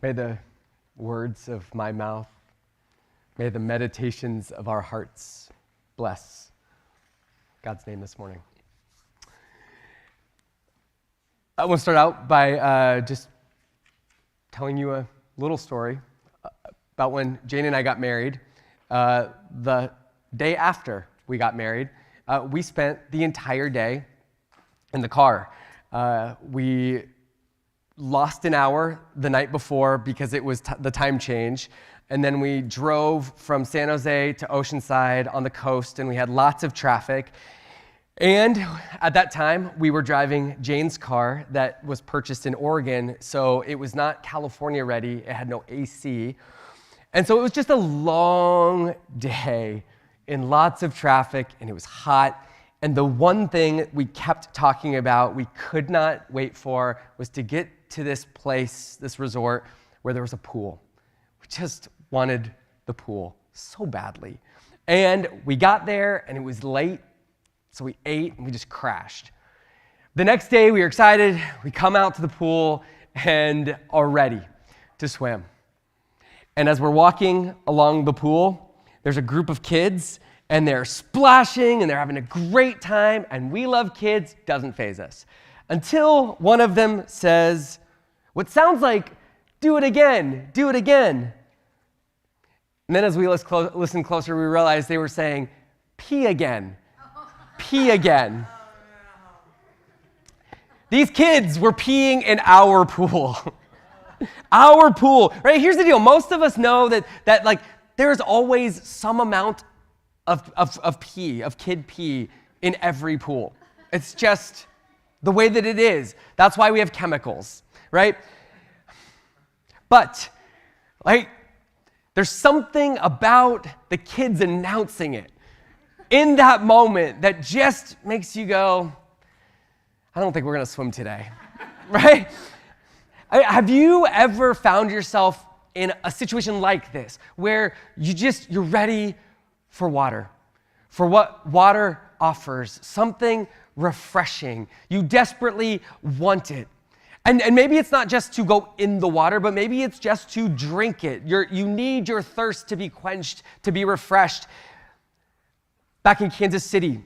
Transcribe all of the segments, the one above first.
May the words of my mouth, may the meditations of our hearts bless God's name this morning. I want to start out by just telling you a little story about when Jane and I got married. The day after we got married, we spent the entire day in the car. We lost an hour the night before because it was the time change. And then we drove from San Jose to Oceanside on the coast, and we had lots of traffic. And at that time, we were driving Jane's car that was purchased in Oregon, so it was not California ready. It had no AC. And so it was just a long day in lots of traffic, and it was hot. And the one thing we kept talking about, we could not wait for, was to get to this place, this resort, where there was a pool. We just wanted the pool so badly. And we got there, and it was late, so we ate, and we just crashed. The next day, we were excited. We come out to the pool and are ready to swim. And as we're walking along the pool, there's a group of kids, and they're splashing, and they're having a great time, and we love kids, doesn't faze us. Until one of them says, what sounds like, do it again, do it again. And then as we listen closer, we realized they were saying, pee again, pee again. These kids were peeing in our pool. Our pool, right? Here's the deal. Most of us know that like there's always some amount of pee, of kid pee in every pool. It's just the way that it is. That's why we have chemicals, right? But, like, there's something about the kids announcing it in that moment that just makes you go, I don't think we're going to swim today, right? Have you ever found yourself in a situation like this where you're ready for water, for what water offers, something refreshing. You desperately want it. And maybe it's not just to go in the water, but maybe it's just to drink it. You need your thirst to be quenched, to be refreshed. Back in Kansas City,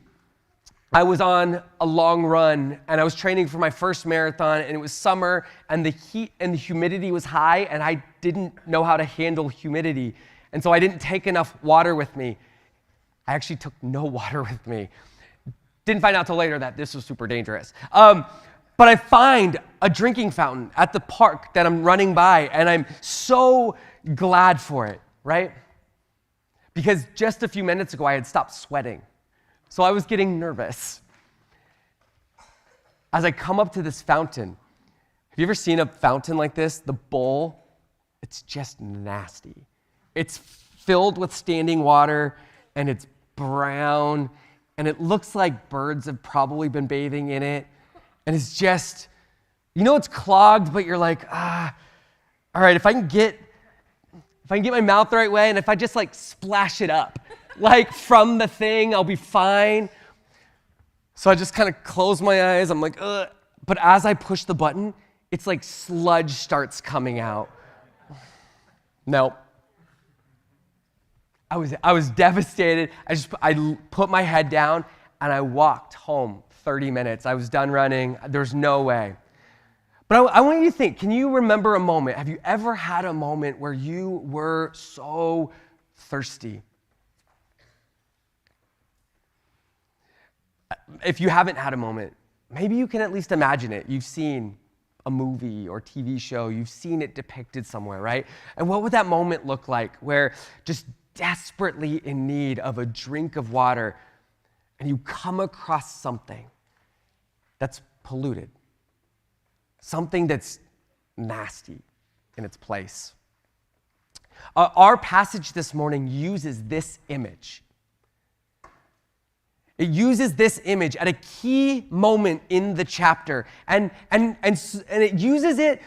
I was on a long run, and I was training for my first marathon, and it was summer, and the heat and the humidity was high, and I didn't know how to handle humidity. And so I didn't take enough water with me. I actually took no water with me. Didn't find out till later that this was super dangerous. But I find a drinking fountain at the park that I'm running by, and I'm so glad for it, right? Because just a few minutes ago, I had stopped sweating. So I was getting nervous. As I come up to this fountain, have you ever seen a fountain like this? The bowl, it's just nasty. It's filled with standing water, and it's brown, and it looks like birds have probably been bathing in it. And it's just, it's clogged, but you're like, all right, if I can get my mouth the right way, and if I just like splash it up, like from the thing, I'll be fine. So I just kind of close my eyes. I'm like, ugh. But as I push the button, it's like sludge starts coming out. Nope. I was devastated. I put my head down and I walked home 30 minutes. I was done running. There's no way. But I want you to think, can you remember a moment? Have you ever had a moment where you were so thirsty? If you haven't had a moment, maybe you can at least imagine it. You've seen a movie or TV show. You've seen it depicted somewhere, right? And what would that moment look like where just desperately in need of a drink of water, and you come across something that's polluted, something that's nasty in its place? Our passage this morning uses this image. It uses this image at a key moment in the chapter, and it uses it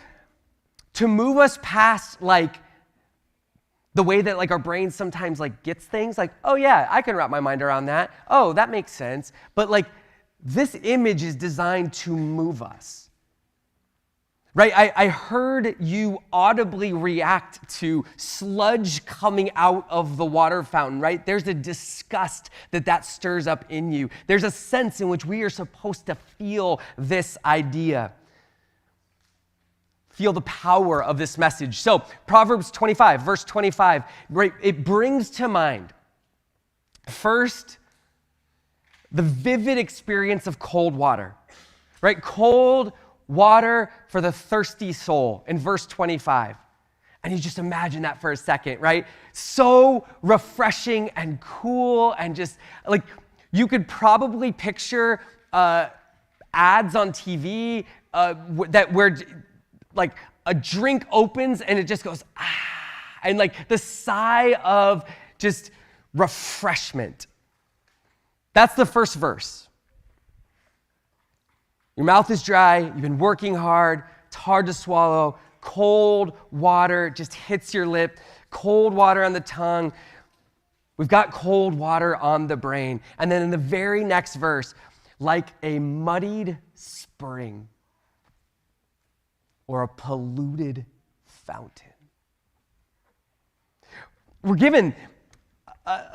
to move us past like the way that like our brain sometimes like gets things like, oh yeah, I can wrap my mind around that. Oh, that makes sense. But like this image is designed to move us. right? I heard you audibly react to sludge coming out of the water fountain, right? There's a disgust that stirs up in you. There's a sense in which we are supposed to feel this idea. Feel the power of this message. So Proverbs 25, verse 25, right? It brings to mind, first, the vivid experience of cold water, right? Cold water for the thirsty soul in verse 25. And you just imagine that for a second, right? So refreshing and cool, and just like you could probably picture ads on TV where like a drink opens and it just goes, and like the sigh of just refreshment. That's the first verse. Your mouth is dry, you've been working hard, it's hard to swallow, cold water just hits your lip, cold water on the tongue. We've got cold water on the brain. And then in the very next verse, like a muddied spring or a polluted fountain. We're given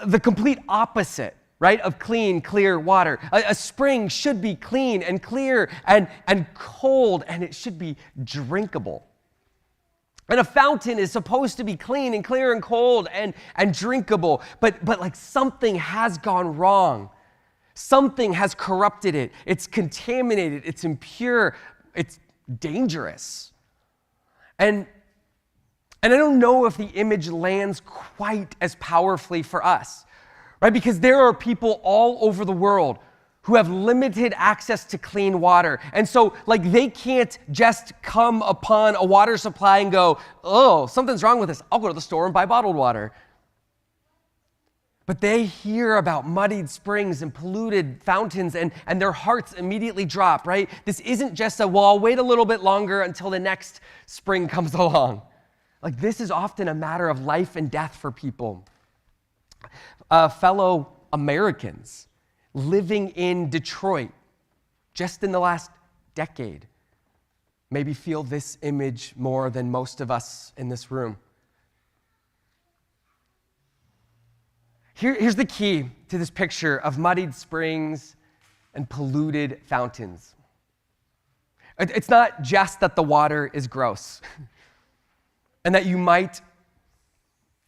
the complete opposite, right, of clean, clear water. A spring should be clean and clear and cold, and it should be drinkable. And a fountain is supposed to be clean and clear and cold and drinkable, but like something has gone wrong. Something has corrupted it. It's contaminated, it's impure, it's dangerous. And I don't know if the image lands quite as powerfully for us, right? Because there are people all over the world who have limited access to clean water. And so, like, they can't just come upon a water supply and go, oh, something's wrong with this. I'll go to the store and buy bottled water. But they hear about muddied springs and polluted fountains, and their hearts immediately drop, right? This isn't just well, I'll wait a little bit longer until the next spring comes along. Like, this is often a matter of life and death for people. Fellow Americans living in Detroit just in the last decade maybe feel this image more than most of us in this room. Here's the key to this picture of muddied springs and polluted fountains. It's not just that the water is gross and that you might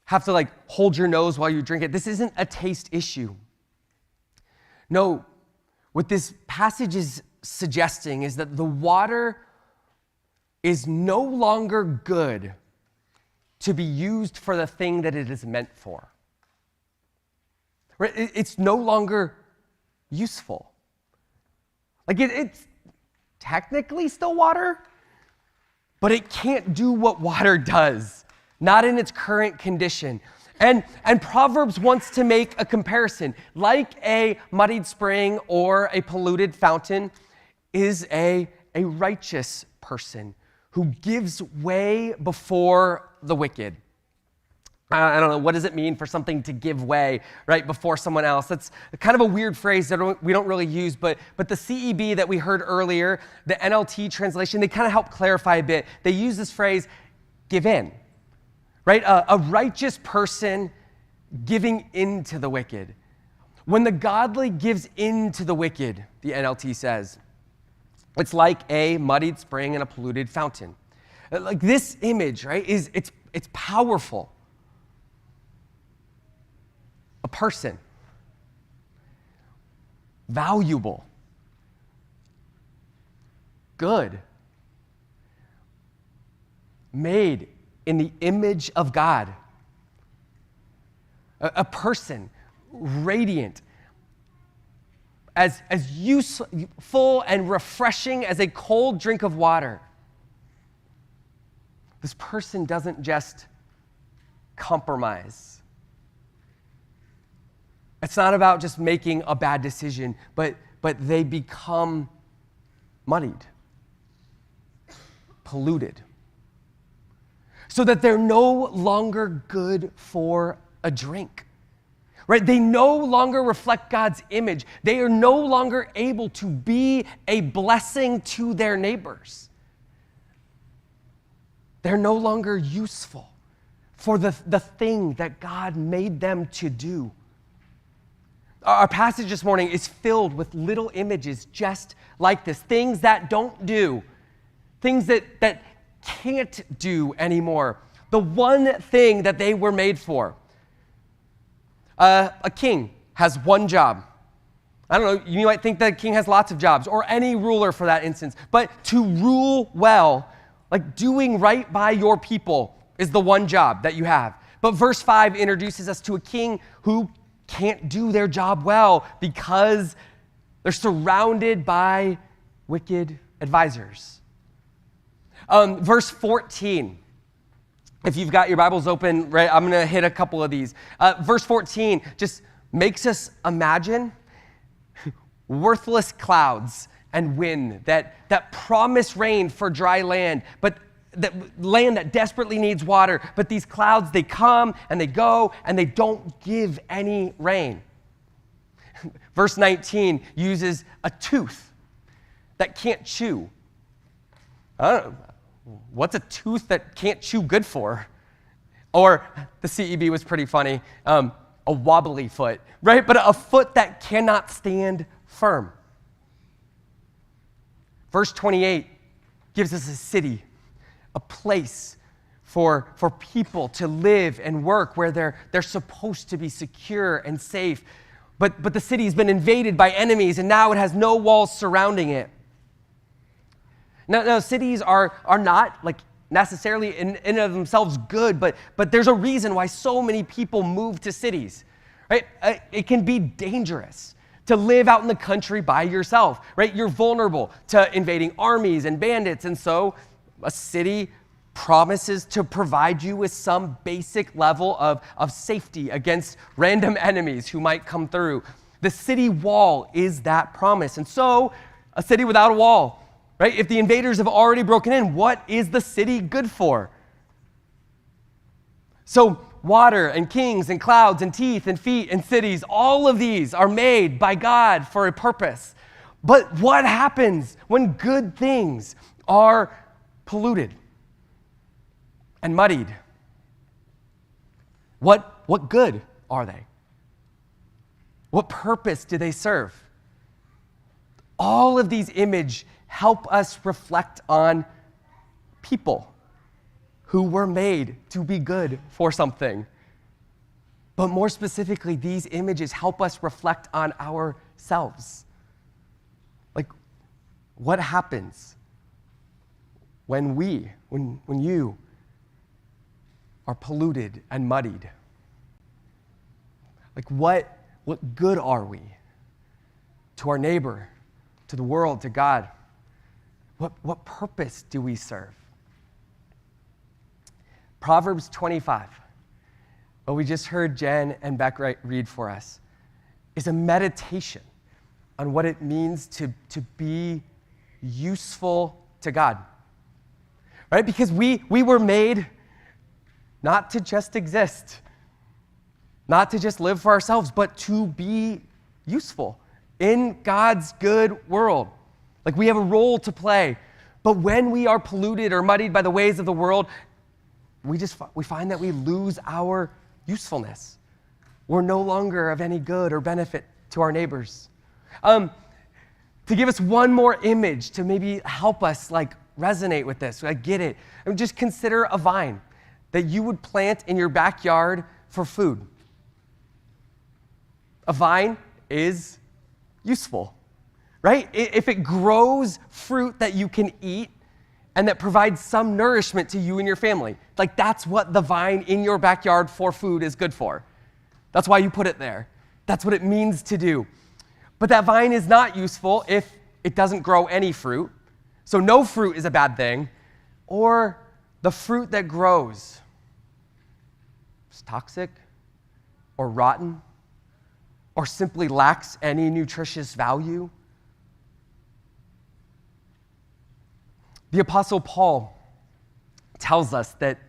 have to like hold your nose while you drink it. This isn't a taste issue. No, what this passage is suggesting is that the water is no longer good to be used for the thing that it is meant for. Right? It's no longer useful. Like it's technically still water, but it can't do what water does, not in its current condition. And Proverbs wants to make a comparison. Like a muddied spring or a polluted fountain is a righteous person who gives way before the wicked. I don't know, what does it mean for something to give way right before someone else? That's kind of a weird phrase that we don't really use, but the CEB that we heard earlier, the NLT translation, they kind of help clarify a bit. They use this phrase, give in, right? A righteous person giving in to the wicked. When the godly gives in to the wicked, the NLT says, it's like a muddied spring and a polluted fountain. Like this image, right, it's powerful. A person, valuable, good, made in the image of God, a person radiant, as useful and refreshing as a cold drink of water. This person doesn't just compromise. It's not about just making a bad decision, but they become muddied, polluted, so that they're no longer good for a drink, right? They no longer reflect God's image. They are no longer able to be a blessing to their neighbors. They're no longer useful for the thing that God made them to do. Our passage this morning is filled with little images just like this, things that don't do, things that can't do anymore, the one thing that they were made for. A king has one job. I don't know, you might think that a king has lots of jobs, or any ruler for that instance, but to rule well, like doing right by your people, is the one job that you have. But verse 5 introduces us to a king who can't do their job well because they're surrounded by wicked advisors. Verse 14, if you've got your Bibles open, right, I'm going to hit a couple of these. Verse 14 just makes us imagine worthless clouds and wind that promise rain for dry land, but that land that desperately needs water. But these clouds, they come and they go and they don't give any rain. Verse 19 uses a tooth that can't chew. I don't know, what's a tooth that can't chew good for? Or the CEB was pretty funny, a wobbly foot, right? But a foot that cannot stand firm. Verse 28 gives us a city, a place for people to live and work where they're supposed to be secure and safe. But the city's been invaded by enemies, and now it has no walls surrounding it. Now cities are not like necessarily in and of themselves good, but there's a reason why so many people move to cities, right? It can be dangerous to live out in the country by yourself, right? You're vulnerable to invading armies and bandits, and so a city promises to provide you with some basic level of safety against random enemies who might come through. The city wall is that promise. And so, a city without a wall, right? If the invaders have already broken in, what is the city good for? So, water and kings and clouds and teeth and feet and cities, all of these are made by God for a purpose. But what happens when good things are polluted and muddied? What good are they? What purpose do they serve? All of these images help us reflect on people who were made to be good for something. But more specifically, these images help us reflect on ourselves. Like, what happens when you are polluted and muddied? Like, what good are we to our neighbor, to the world, to God? What purpose do we serve? Proverbs 25, what we just heard Jen and Beck read for us, is a meditation on what it means to be useful to God. Right? Because we were made not to just exist, not to just live for ourselves, but to be useful in God's good world. Like, we have a role to play. But when we are polluted or muddied by the ways of the world, we find that we lose our usefulness. We're no longer of any good or benefit to our neighbors. To give us one more image to maybe help us resonate with this, get it. Just consider a vine that you would plant in your backyard for food. A vine is useful, right? If it grows fruit that you can eat and that provides some nourishment to you and your family, that's what the vine in your backyard for food is good for. That's why you put it there. That's what it means to do. But that vine is not useful if it doesn't grow any fruit. So no fruit is a bad thing. Or the fruit that grows is toxic or rotten or simply lacks any nutritious value. The Apostle Paul tells us that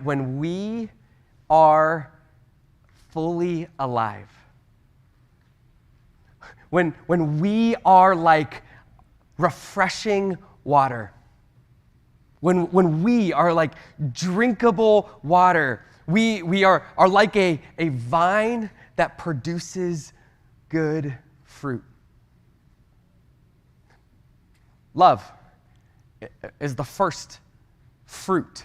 when we are fully alive, when we are like refreshing water, When we are like drinkable water, we are like a vine that produces good fruit. Love is the first fruit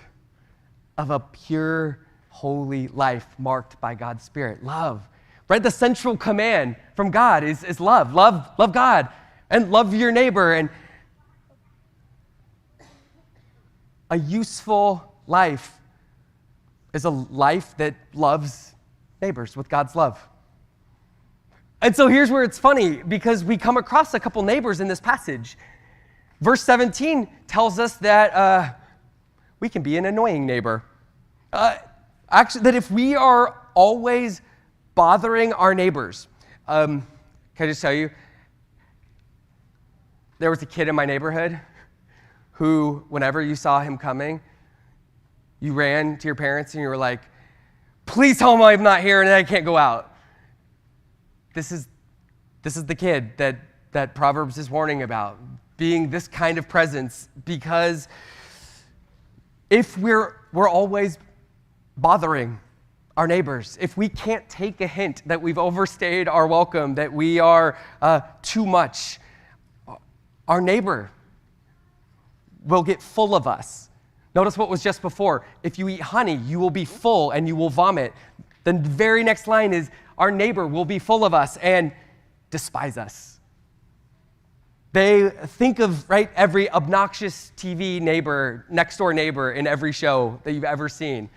of a pure, holy life marked by God's Spirit. Love, right? The central command from God is love. Love God and love your neighbor. And a useful life is a life that loves neighbors with God's love. And so here's where it's funny, because we come across a couple neighbors in this passage. Verse 17 tells us that we can be an annoying neighbor. Actually, that if we are always bothering our neighbors, can I just tell you, there was a kid in my neighborhood who, whenever you saw him coming, you ran to your parents and you were like, please tell him I'm not here and I can't go out. This is the kid that Proverbs is warning about, being this kind of presence, because if we're always bothering our neighbors, if we can't take a hint that we've overstayed our welcome, that we are too much, our neighbor will get full of us. Notice what was just before. If you eat honey, you will be full and you will vomit. The very next line is, our neighbor will be full of us and despise us. They think of, right, every obnoxious TV neighbor, next door neighbor in every show that you've ever seen.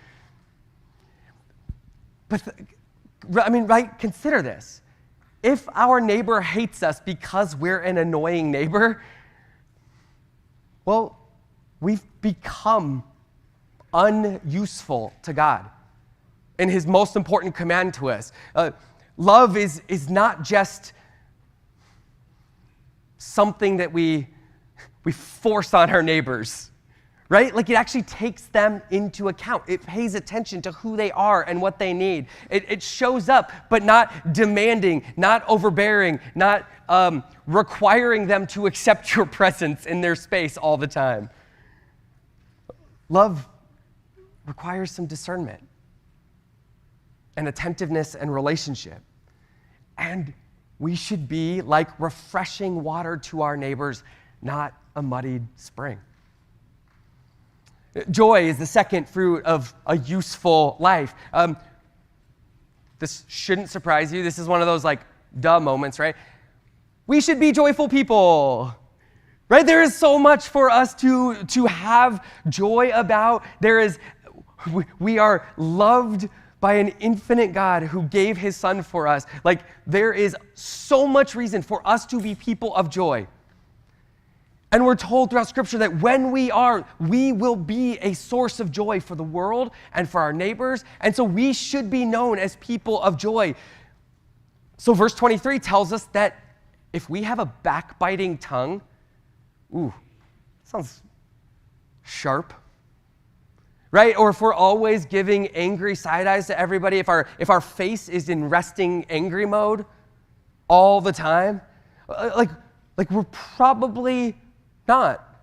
But, right, consider this. If our neighbor hates us because we're an annoying neighbor, well, we've become unuseful to God in his most important command to us. Love is not just something that we force on our neighbors, right? Like, it actually takes them into account. It pays attention to who they are and what they need. It shows up, but not demanding, not overbearing, not requiring them to accept your presence in their space all the time. Love requires some discernment and attentiveness and relationship. And we should be like refreshing water to our neighbors, not a muddied spring. Joy is the second fruit of a useful life. This shouldn't surprise you. This is one of those like duh moments, right? We should be joyful people, right? There is so much for us to have joy about. We are loved by an infinite God who gave his son for us. Like, there is so much reason for us to be people of joy. And we're told throughout Scripture that when we will be a source of joy for the world and for our neighbors. And so we should be known as people of joy. So verse 23 tells us that if we have a backbiting tongue, sounds sharp, right? Or if we're always giving angry side eyes to everybody, if our face is in resting angry mode all the time, like we're probably not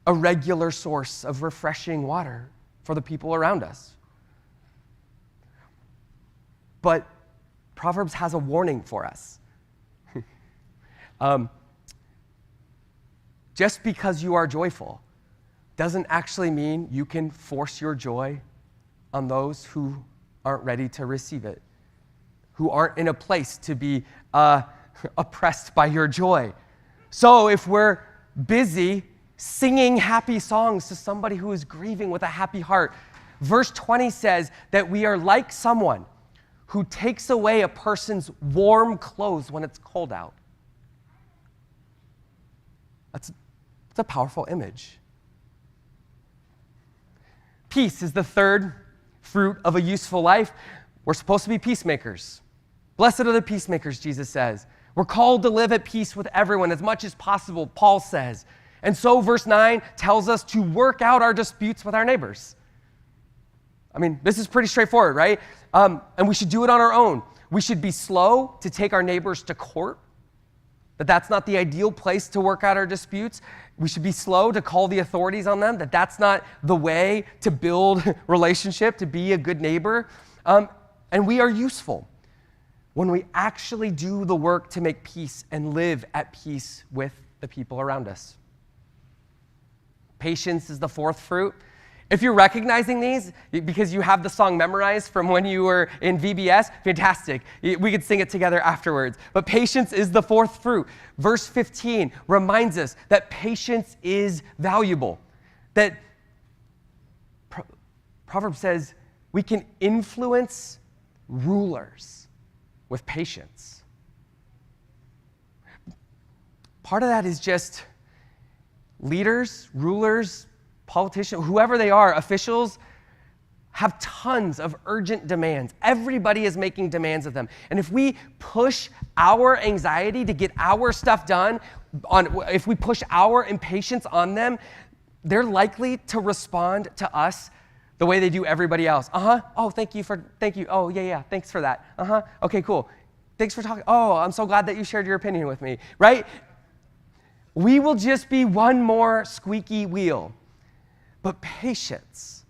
a regular source of refreshing water for the people around us. But Proverbs has a warning for us. Just because you are joyful doesn't actually mean you can force your joy on those who aren't ready to receive it, who aren't in a place to be oppressed by your joy. So if we're busy singing happy songs to somebody who is grieving with a happy heart, verse 20 says that we are like someone who takes away a person's warm clothes when it's cold out. That's a powerful image. Peace is the third fruit of a useful life. We're supposed to be peacemakers. Blessed are the peacemakers, Jesus says. We're called to live at peace with everyone as much as possible, Paul says. And so verse 9 tells us to work out our disputes with our neighbors. I mean, this is pretty straightforward, right? And we should do it on our own. We should be slow to take our neighbors to court, but that's not the ideal place to work out our disputes. We should be slow to call the authorities on them, that's not the way to build relationship, to be a good neighbor. And we are useful when we actually do the work to make peace and live at peace with the people around us. Patience is the fourth fruit. If you're recognizing these because you have the song memorized from when you were in VBS, fantastic. We could sing it together afterwards. But patience is the fourth fruit. Verse 15 reminds us that patience is valuable. That Proverbs says we can influence rulers with patience. Part of that is just leaders, rulers, politicians, whoever they are, officials, have tons of urgent demands. Everybody is making demands of them. And if we push our anxiety to get our stuff done, if we push our impatience on them, they're likely to respond to us the way they do everybody else. Oh, thank you. Oh, yeah, thanks for that. Okay, cool. Thanks for talking. Oh, I'm so glad that you shared your opinion with me, right? We will just be one more squeaky wheel. But patience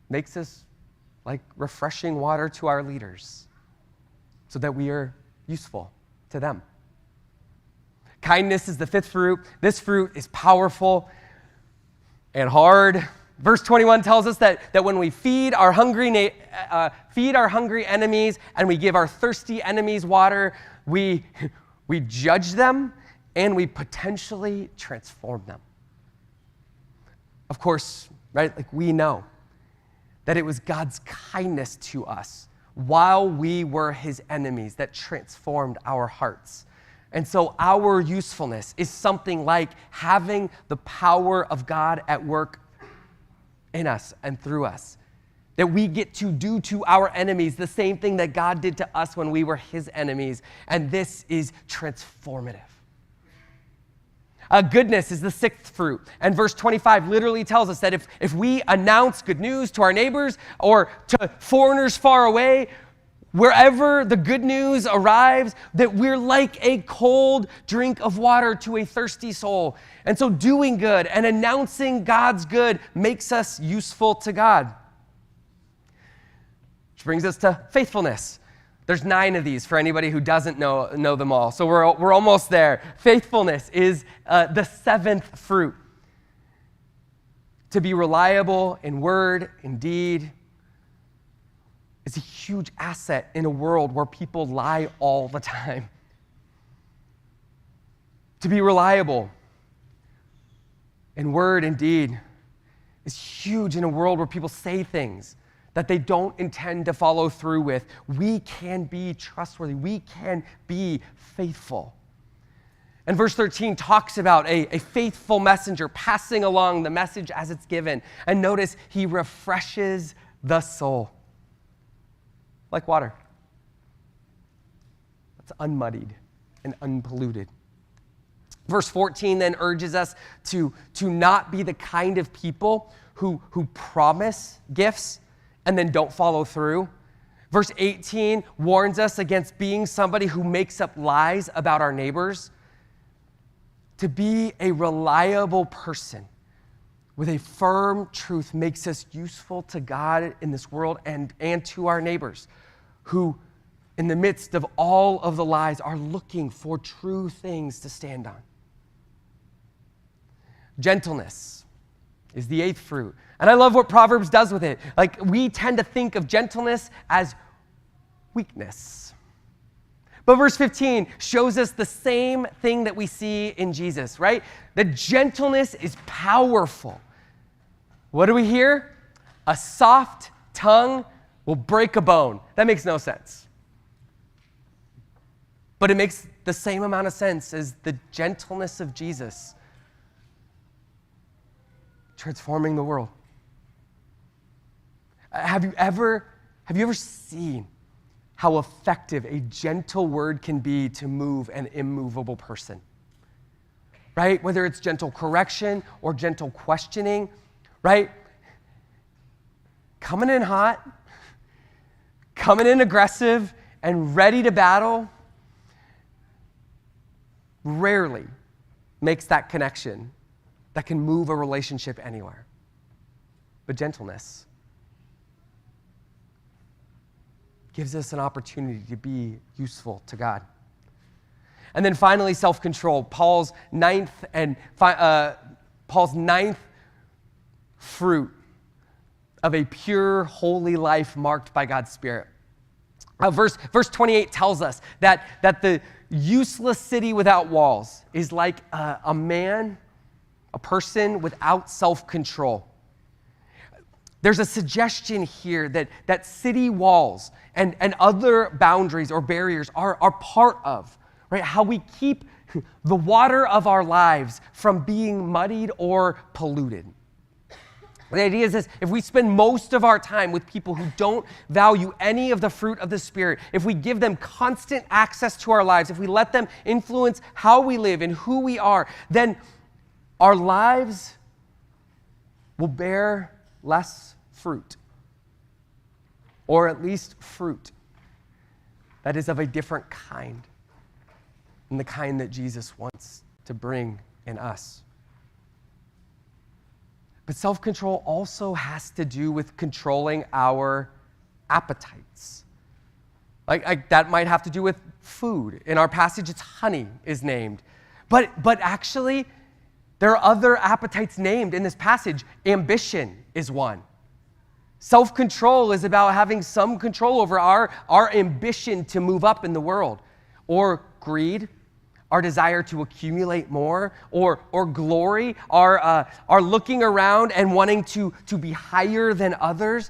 makes us like refreshing water to our leaders so that we are useful to them. Kindness is the fifth fruit. This fruit is powerful and hard. Verse 21 tells us that when we feed our hungry enemies and we give our thirsty enemies water, we judge them and we potentially transform them. Of course, right, like we know that it was God's kindness to us while we were his enemies that transformed our hearts. And so our usefulness is something like having the power of God at work in us and through us. That we get to do to our enemies the same thing that God did to us when we were his enemies. And this is transformative. Goodness is the sixth fruit. And verse 25 literally tells us that if we announce good news to our neighbors or to foreigners far away, wherever the good news arrives, that we're like a cold drink of water to a thirsty soul. And so doing good and announcing God's good makes us useful to God. Which brings us to faithfulness. There's 9 of these for anybody who doesn't know them all. So we're almost there. Faithfulness is the seventh fruit. To be reliable in word and deed is a huge asset in a world where people lie all the time. To be reliable in word and deed is huge in a world where people say things that they don't intend to follow through with. We can be trustworthy. We can be faithful. And verse 13 talks about a faithful messenger passing along the message as it's given. And notice he refreshes the soul like water. That's unmuddied and unpolluted. Verse 14 then urges us to not be the kind of people who promise gifts and then don't follow through. Verse 18 warns us against being somebody who makes up lies about our neighbors. To be a reliable person with a firm truth makes us useful to God in this world and to our neighbors who, in the midst of all of the lies, are looking for true things to stand on. Gentleness is the eighth fruit. And I love what Proverbs does with it. Like, we tend to think of gentleness as weakness. But verse 15 shows us the same thing that we see in Jesus, right? The gentleness is powerful. What do we hear? A soft tongue will break a bone. That makes no sense. But it makes the same amount of sense as the gentleness of Jesus transforming the world. Have you ever seen how effective a gentle word can be to move an immovable person? Right? Whether it's gentle correction or gentle questioning, right? Coming in hot, coming in aggressive, and ready to battle. rarely makes that connection that can move a relationship anywhere. But gentleness gives us an opportunity to be useful to God. And then finally, self-control. Paul's ninth fruit of a pure, holy life marked by God's Spirit. Verse 28 tells us that the useless city without walls is like a person without self-control. There's a suggestion here that city walls and other boundaries or barriers are part of, right, how we keep the water of our lives from being muddied or polluted. The idea is this: if we spend most of our time with people who don't value any of the fruit of the Spirit, if we give them constant access to our lives, if we let them influence how we live and who we are, then our lives will bear less fruit, or at least fruit that is of a different kind than the kind that Jesus wants to bring in us. But self-control also has to do with controlling our appetites. Like that might have to do with food. In our passage, it's honey is named. But actually, there are other appetites named in this passage. Ambition is one. Self-control is about having some control over our ambition to move up in the world. Or greed, our desire to accumulate more, or glory, our looking around and wanting to be higher than others.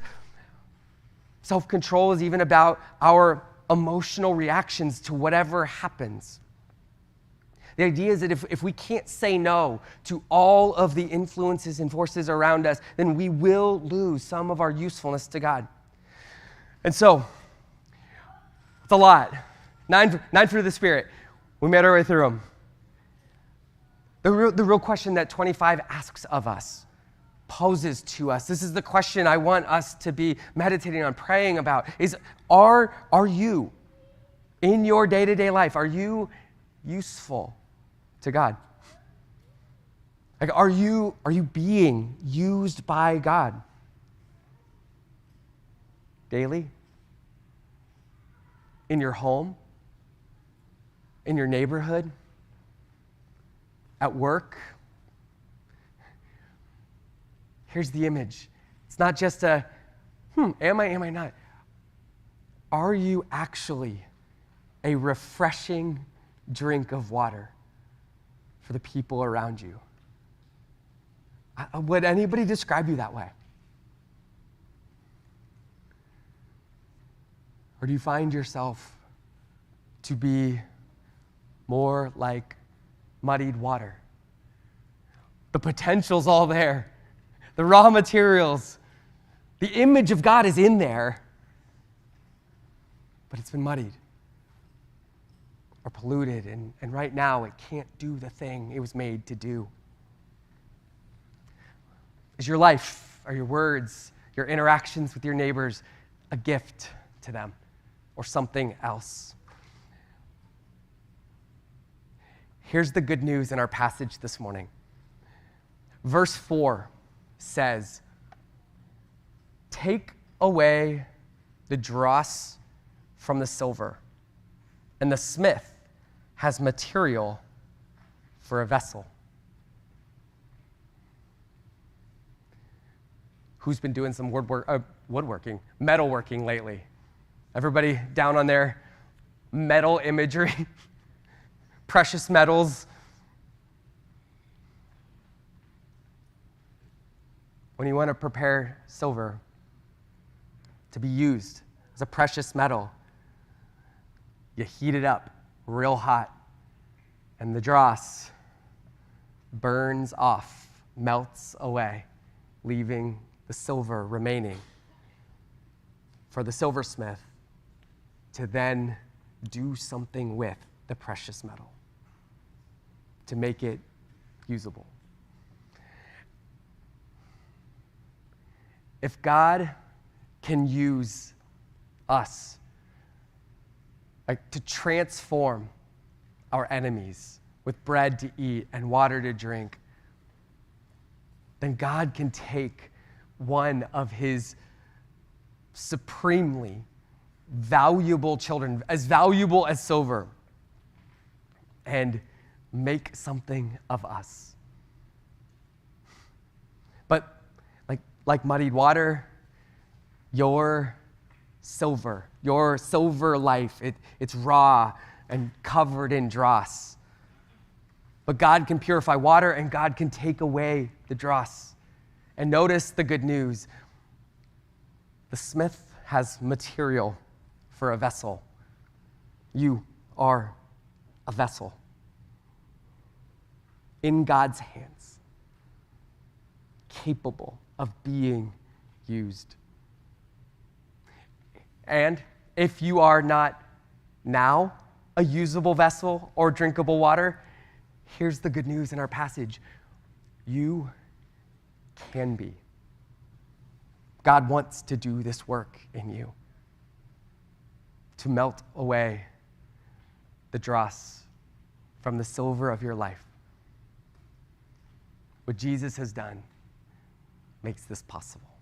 Self-control is even about our emotional reactions to whatever happens. The idea is that if we can't say no to all of the influences and forces around us, then we will lose some of our usefulness to God. And so, it's a lot. Nine fruit of the Spirit. We made our way through them. The real question that 25 asks of us, poses to us, this is the question I want us to be meditating on, praying about, is are you, in your day-to-day life, are you useful to God? Like, are you being used by God daily? In your home? In your neighborhood? At work? Here's the image. It's not just am I not? Are you actually a refreshing drink of water for the people around you? Would anybody describe you that way? Or do you find yourself to be more like muddied water? The potential's all there. The raw materials, the image of God is in there, but it's been muddied or polluted, and right now it can't do the thing it was made to do. Is your life, are your words, your interactions with your neighbors a gift to them or something else? Here's the good news in our passage this morning. Verse 4 says, "Take away the dross from the silver, and the smith has material for a vessel." Who's been doing some metalworking lately? Everybody down on their metal imagery? Precious metals. When you want to prepare silver to be used as a precious metal, you heat it up real hot, and the dross burns off, melts away, leaving the silver remaining for the silversmith to then do something with the precious metal, to make it usable. If God can use us to transform our enemies with bread to eat and water to drink, then God can take one of his supremely valuable children, as valuable as silver, and make something of us. But like muddied water, your silver life, it's raw and covered in dross. But God can purify water, and God can take away the dross. And notice the good news. The smith has material for a vessel. You are a vessel in God's hands, capable of being used. And if you are not now a usable vessel or drinkable water, here's the good news in our passage. You can be. God wants to do this work in you, to melt away the dross from the silver of your life. What Jesus has done makes this possible.